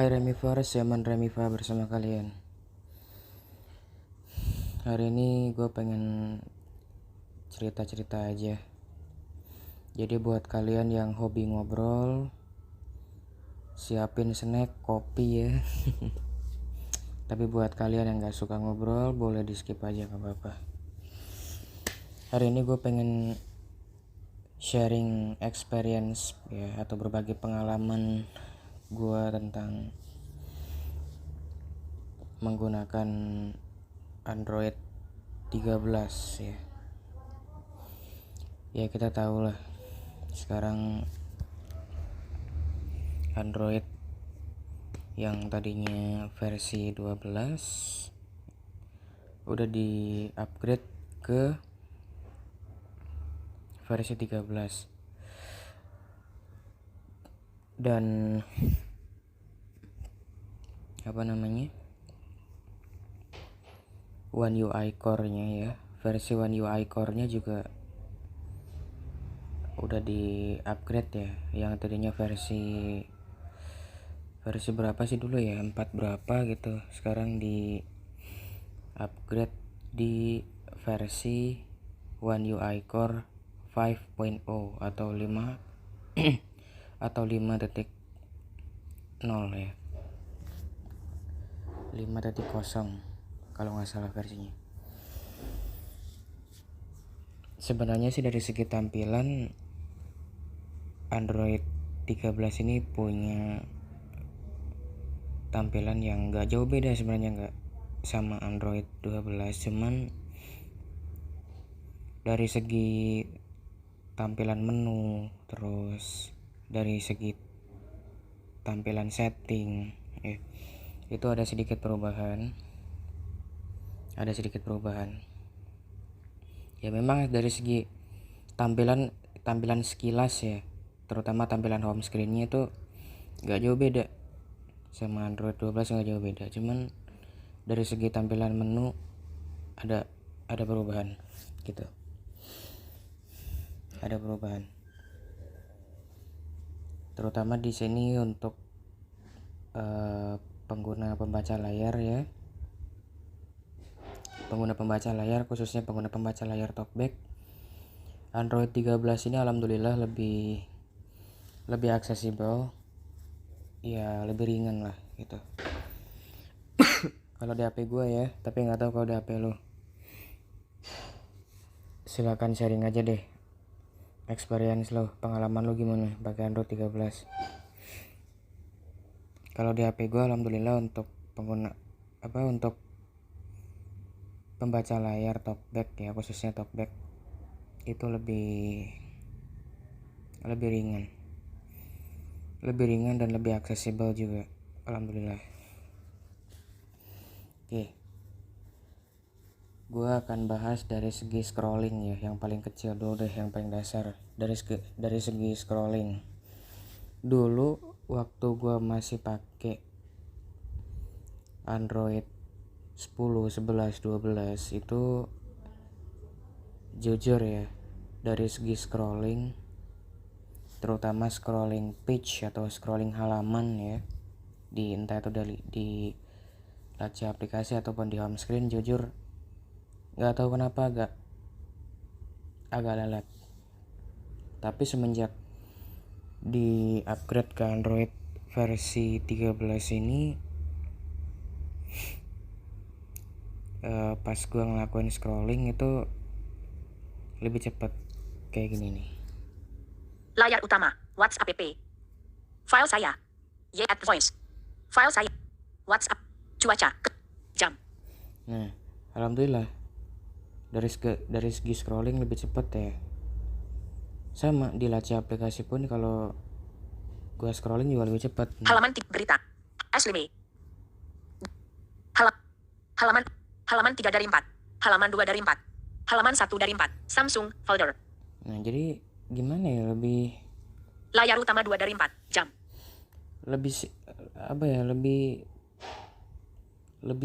Hai Remivers, Zaman Remiva bersama kalian. Hari ini gue pengen cerita-cerita aja. Jadi buat kalian yang hobi ngobrol, siapin snack, kopi ya. Tapi buat kalian yang gak suka ngobrol, boleh di skip aja, gak apa-apa. Hari ini gue pengen sharing experience ya, atau berbagi pengalaman gue tentang menggunakan Android 13 ya. Ya kita tahu lah sekarang Android yang tadinya versi 12 udah di upgrade ke versi 13 dan One UI Core-nya ya, versi One UI Core-nya juga udah di upgrade ya. Yang tadinya versi berapa sih dulu ya, 4 berapa gitu, sekarang di upgrade di versi One UI Core 5.0 atau 5 atau 5.0 ya, 5.0 kalau nggak salah versinya. Sebenarnya sih dari segi tampilan Android 13 ini punya tampilan yang nggak jauh beda sebenarnya, nggak sama Android 12, cuman dari segi tampilan menu, terus dari segi tampilan setting ya, itu ada sedikit perubahan ya. Memang dari segi tampilan sekilas ya, terutama tampilan home screen-nya itu nggak jauh beda sama Android 12, nggak jauh beda, cuman dari segi tampilan menu ada perubahan gitu, ada perubahan terutama di sini untuk pengguna pembaca layar ya, khususnya pengguna pembaca layar talkback. Android 13 ini alhamdulillah lebih aksesibel ya, lebih ringan lah gitu kalau di HP gue ya, tapi nggak tahu kalau di HP lo. Silakan sharing aja deh experience lo, pengalaman lo gimana pakai Android 13. Kalau di HP gue alhamdulillah untuk untuk pembaca layar talkback ya, khususnya talkback itu lebih ringan dan lebih aksesibel juga, alhamdulillah. Oke, gue akan bahas dari segi scrolling ya, yang paling kecil dulu deh, yang paling dasar. Dari segi scrolling dulu, waktu gue masih pakai Android 10, 11, 12 itu jujur ya, dari segi scrolling, terutama scrolling page atau scrolling halaman ya, di entah itu di laci aplikasi ataupun di home screen, jujur nggak tahu kenapa agak lelet. Tapi semenjak di upgrade ke Android versi 13 ini, pas gua ngelakuin scrolling itu lebih cepat. Kayak gini nih. Layar utama, WhatsApp app. File saya. Add voice. File saya. WhatsApp. Cuaca. Jam. Nah, alhamdulillah dari segi scrolling lebih cepat ya. Sama di laci aplikasi pun kalau gua scrolling juga lebih cepat. Halaman berita. Asli. Halaman 3 dari 4. Halaman 2 dari 4. Halaman 1 dari 4. Samsung folder. Nah, jadi gimana ya, lebih layar utama 2 dari 4. Jam. Lebih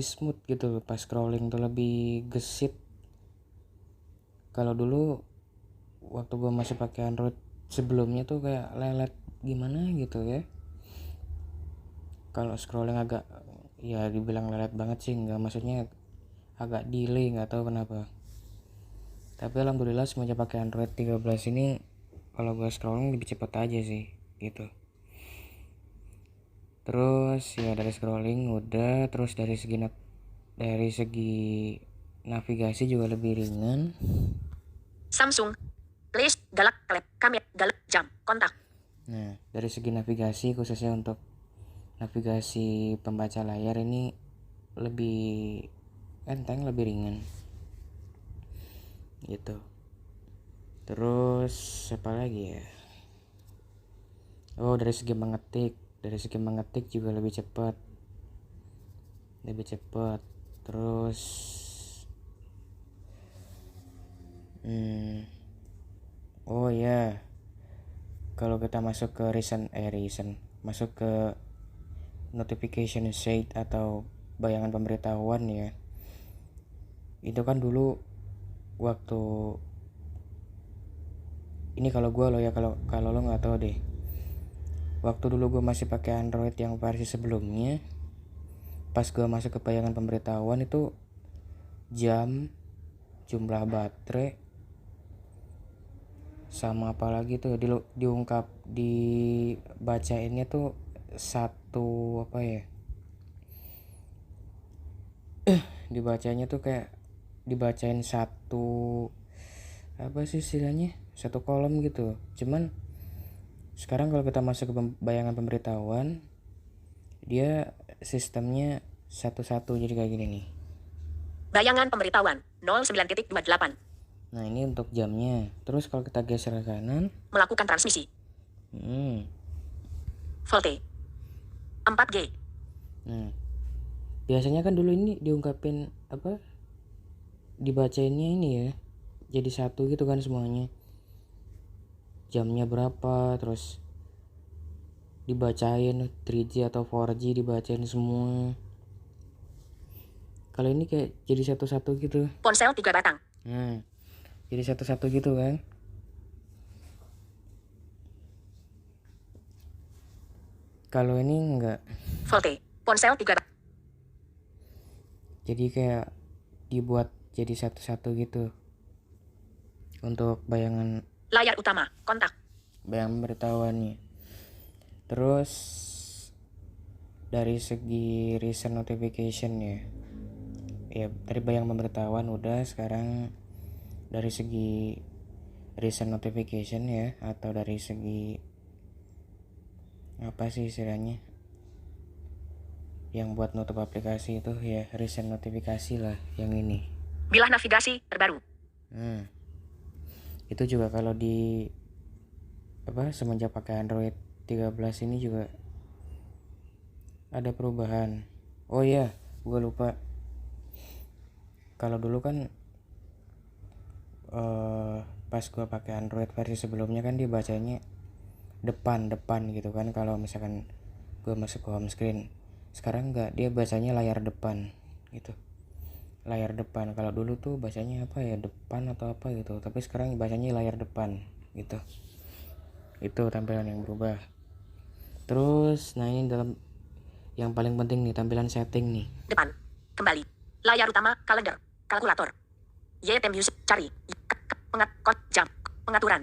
smooth gitu pas scrolling tuh, lebih gesit. Kalau dulu waktu gue masih pakai Android sebelumnya tuh kayak lelet gimana gitu ya. kalau scrolling agak, ya dibilang lelet banget sih, nggak, maksudnya agak delay, nggak tahu kenapa. Tapi alhamdulillah semenjak pakai Android 13 ini kalau gue scrolling lebih cepat aja sih gitu. Terus ya dari scrolling udah, terus dari segi navigasi juga lebih ringan. Samsung. List, galak, klep, kamera, galak, jam, kontak. Nah, dari segi navigasi, khususnya untuk navigasi pembaca layar, ini lebih enteng, lebih ringan gitu. Terus apa lagi ya? Oh, dari segi mengetik juga lebih cepat. Terus oh ya, kalau kita masuk ke masuk ke notification shade atau bayangan pemberitahuan ya, itu kan dulu waktu ini, kalau gue lo ya, kalau lo nggak tahu deh, waktu dulu gue masih pakai Android yang versi sebelumnya, pas gue masuk ke bayangan pemberitahuan itu jam, jumlah baterai, sama apa lagi tuh dibacainnya tuh satu apa ya, dibacanya tuh kayak dibacain satu apa sih istilahnya, satu kolom gitu. Cuman sekarang kalau kita masuk ke bayangan pemberitahuan, dia sistemnya satu-satu, jadi kayak gini nih. Bayangan pemberitahuan 09.28. Nah, ini untuk jamnya. Terus kalau kita geser ke kanan, Melakukan transmisi. Volte. 4G. Nah, biasanya kan dulu ini diungkapin apa, dibacainnya ini ya, jadi satu gitu kan semuanya. Jamnya berapa, terus dibacain 3G atau 4G, dibacain semua. Kalau ini kayak jadi satu-satu gitu. Ponsel 3 batang. Nah, jadi satu-satu gitu kan. Kalau ini enggak. Volte. Ponsel 3 batang. Jadi kayak dibuat jadi satu-satu gitu. Untuk bayangan Layar utama. Kontak. bayangan pemberitahuannya. Terus dari segi recent notification ya, dari bayangan pemberitahuan udah. Sekarang dari segi recent notification ya, atau dari segi apa sih istilahnya, yang buat nutup aplikasi itu ya, recent notifikasi lah yang ini. Bilah navigasi terbaru. Itu juga kalau di semenjak pakai Android 13 ini juga ada perubahan. Oh iya, gue lupa. Kalau dulu kan pas gue pakai Android versi sebelumnya kan dibacanya depan gitu kan, kalau misalkan gue masuk ke home screen. Sekarang enggak, dia bacanya layar depan gitu. Layar depan. Kalau dulu tuh bacanya apa ya, depan atau apa gitu, tapi sekarang bacanya layar depan gitu. Itu tampilan yang berubah. Terus nah ini dalam yang paling penting nih, tampilan setting nih. Depan. Kembali. Layar utama. Kalender. Kalkulator. YT Music. Cari. Jam. Pengaturan.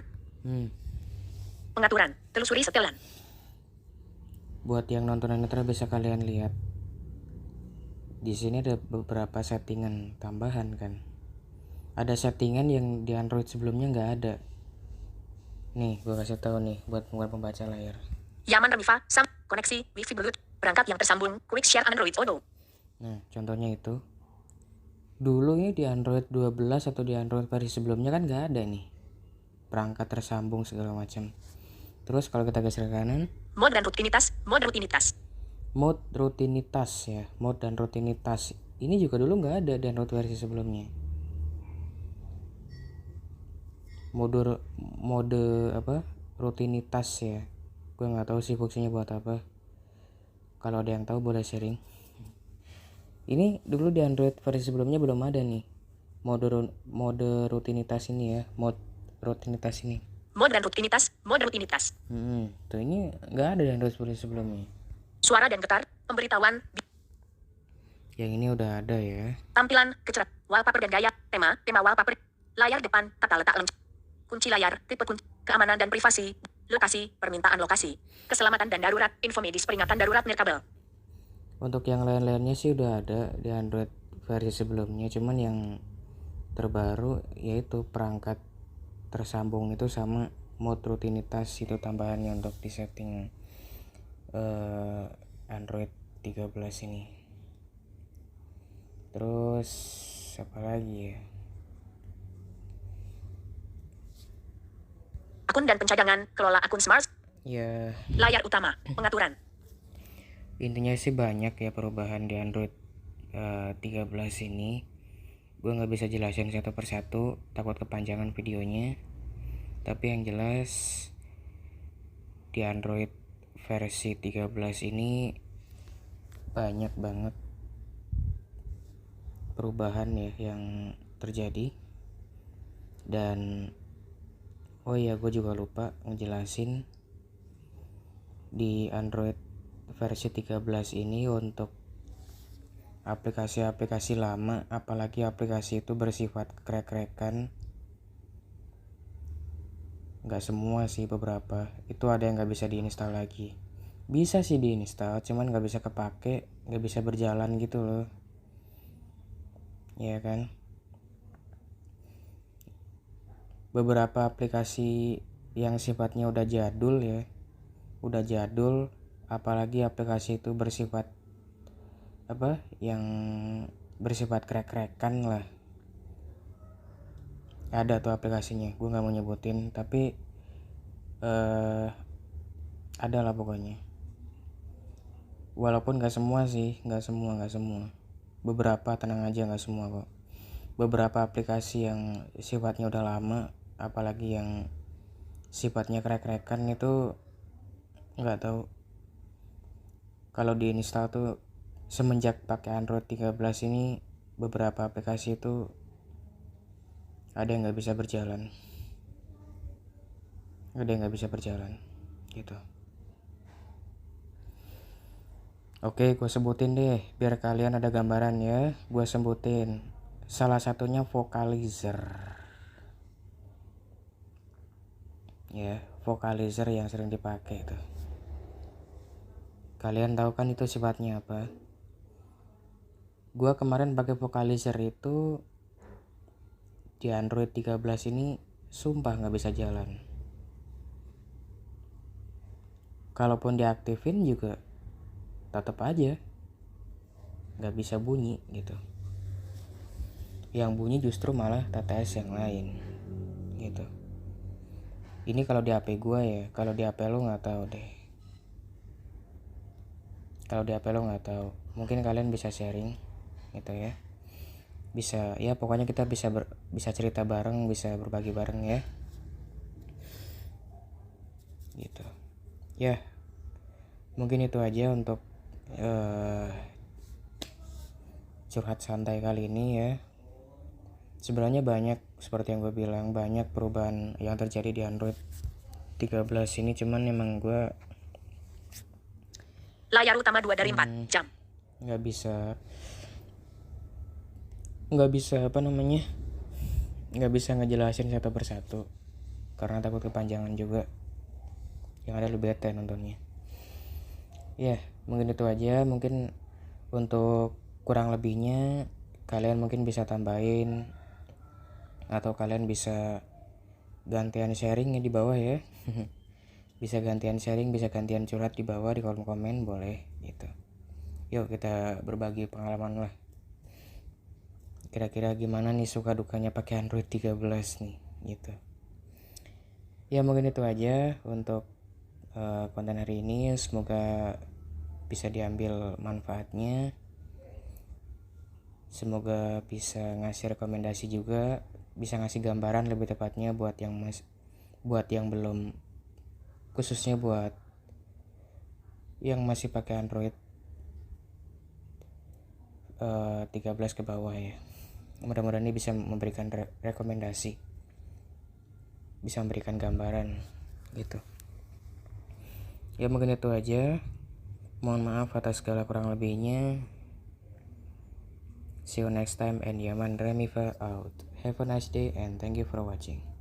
Pengaturan. Telusuri setelan. Buat yang nonton netra bisa kalian lihat. Di sini ada beberapa settingan tambahan kan. Ada settingan yang di Android sebelumnya nggak ada. Nih, gue kasih tahu nih buat pembaca layar. Yaman Remifa. Koneksi. Wi-Fi Bluetooth. Perangkat yang tersambung. Quick Share Android Auto. Nah, contohnya itu. Dulu ini di Android 12 atau di Android versi sebelumnya kan nggak ada nih perangkat tersambung segala macam. Terus kalau kita geser ke kanan, Mode dan rutinitas. Mode rutinitas. Mode rutinitas ya. Mode dan rutinitas. Ini juga dulu nggak ada di Android versi sebelumnya. Mode apa? Rutinitas ya. Gue nggak tahu sih fungsinya buat apa. Kalau ada yang tahu boleh sharing. Ini dulu di Android versi sebelumnya belum ada nih. Mode rutinitas ini ya. Mode rutinitas ini. Mode dan rutinitas. Mode rutinitas. Tuh ini nggak ada di Android versi sebelumnya. Suara dan getar. Pemberitahuan. Yang ini udah ada ya. Tampilan, kecerat, wallpaper dan gaya, tema wallpaper, layar depan, tata letak lengkap, kunci layar, tipe kunci, keamanan dan privasi, lokasi, permintaan lokasi, keselamatan dan darurat, info medis peringatan darurat nirkabel. Untuk yang lain-lainnya sih udah ada di Android versi sebelumnya, cuman yang terbaru yaitu perangkat tersambung itu sama mode rutinitas itu tambahannya untuk di setting Android 13 ini. Terus apa lagi ya? Akun dan pencadangan, kelola akun smart, Ya layar utama, pengaturan. intinya sih banyak ya perubahan di Android 13 ini. Gue nggak bisa jelasin satu persatu, takut kepanjangan videonya. Tapi yang jelas di Android versi 13 ini banyak banget perubahan ya yang terjadi. Dan oh iya, gue juga lupa ngejelasin di Android versi 13 ini untuk aplikasi-aplikasi lama, apalagi aplikasi itu bersifat crack-crackan. Nggak semua sih, beberapa itu ada yang nggak bisa diinstal lagi. Bisa sih diinstal, cuman nggak bisa kepake, nggak bisa berjalan gitu loh. Ya kan? Beberapa aplikasi yang sifatnya udah jadul ya, udah jadul, apalagi aplikasi itu bersifat yang bersifat crack-crackan lah. Ada tuh aplikasinya, gue nggak mau nyebutin, tapi ada lah pokoknya. Walaupun nggak semua sih, nggak semua. Beberapa, tenang aja, nggak semua kok. Beberapa aplikasi yang sifatnya udah lama, apalagi yang sifatnya crack-crackan itu nggak tahu. Kalau diinstal tuh semenjak pakai Android 13 ini, beberapa aplikasi itu ada yang nggak bisa berjalan. Gitu. Oke, gue sebutin deh biar kalian ada gambaran ya. Gue sebutin. Salah satunya Vocalizer. Ya, Vocalizer yang sering dipakai tuh. Kalian tahu kan itu sifatnya apa? Gue kemarin pakai Vocalizer itu di Android 13 ini sumpah nggak bisa jalan. Kalaupun diaktifin juga tetap aja nggak bisa bunyi gitu. Yang bunyi justru malah TTS yang lain gitu. Ini kalau di HP gue ya, kalau di HP lo nggak tahu deh. Mungkin kalian bisa sharing gitu ya. Bisa ya, pokoknya kita bisa cerita bareng, bisa berbagi bareng ya. Gitu. Ya. Mungkin itu aja untuk curhat santai kali ini ya. Sebenarnya banyak, seperti yang gue bilang, banyak perubahan yang terjadi di Android 13 ini, cuman emang gue Layar utama 2 dari 4 jam. nggak bisa ngejelasin satu persatu karena takut kepanjangan juga. Yang ada lu bete nontonnya. Ya, mungkin itu aja. Mungkin untuk kurang lebihnya kalian mungkin bisa tambahin atau kalian bisa gantian sharing ya di bawah ya. Bisa gantian sharing, bisa gantian curhat di bawah di kolom komen, boleh gitu. Yuk kita berbagi pengalaman lah. Kira-kira gimana nih suka dukanya pakai Android 13 nih gitu. Ya mungkin itu aja untuk konten hari ini. Semoga bisa diambil manfaatnya. Semoga bisa ngasih rekomendasi juga, bisa ngasih gambaran lebih tepatnya buat yang belum, khususnya buat yang masih pakai Android 13 ke bawah ya. Mudah-mudahan ini bisa memberikan rekomendasi, bisa memberikan gambaran gitu. Ya mungkin itu aja. Mohon maaf atas segala kurang lebihnya. See you next time and Yaman Remifa out. Have a nice day and thank you for watching.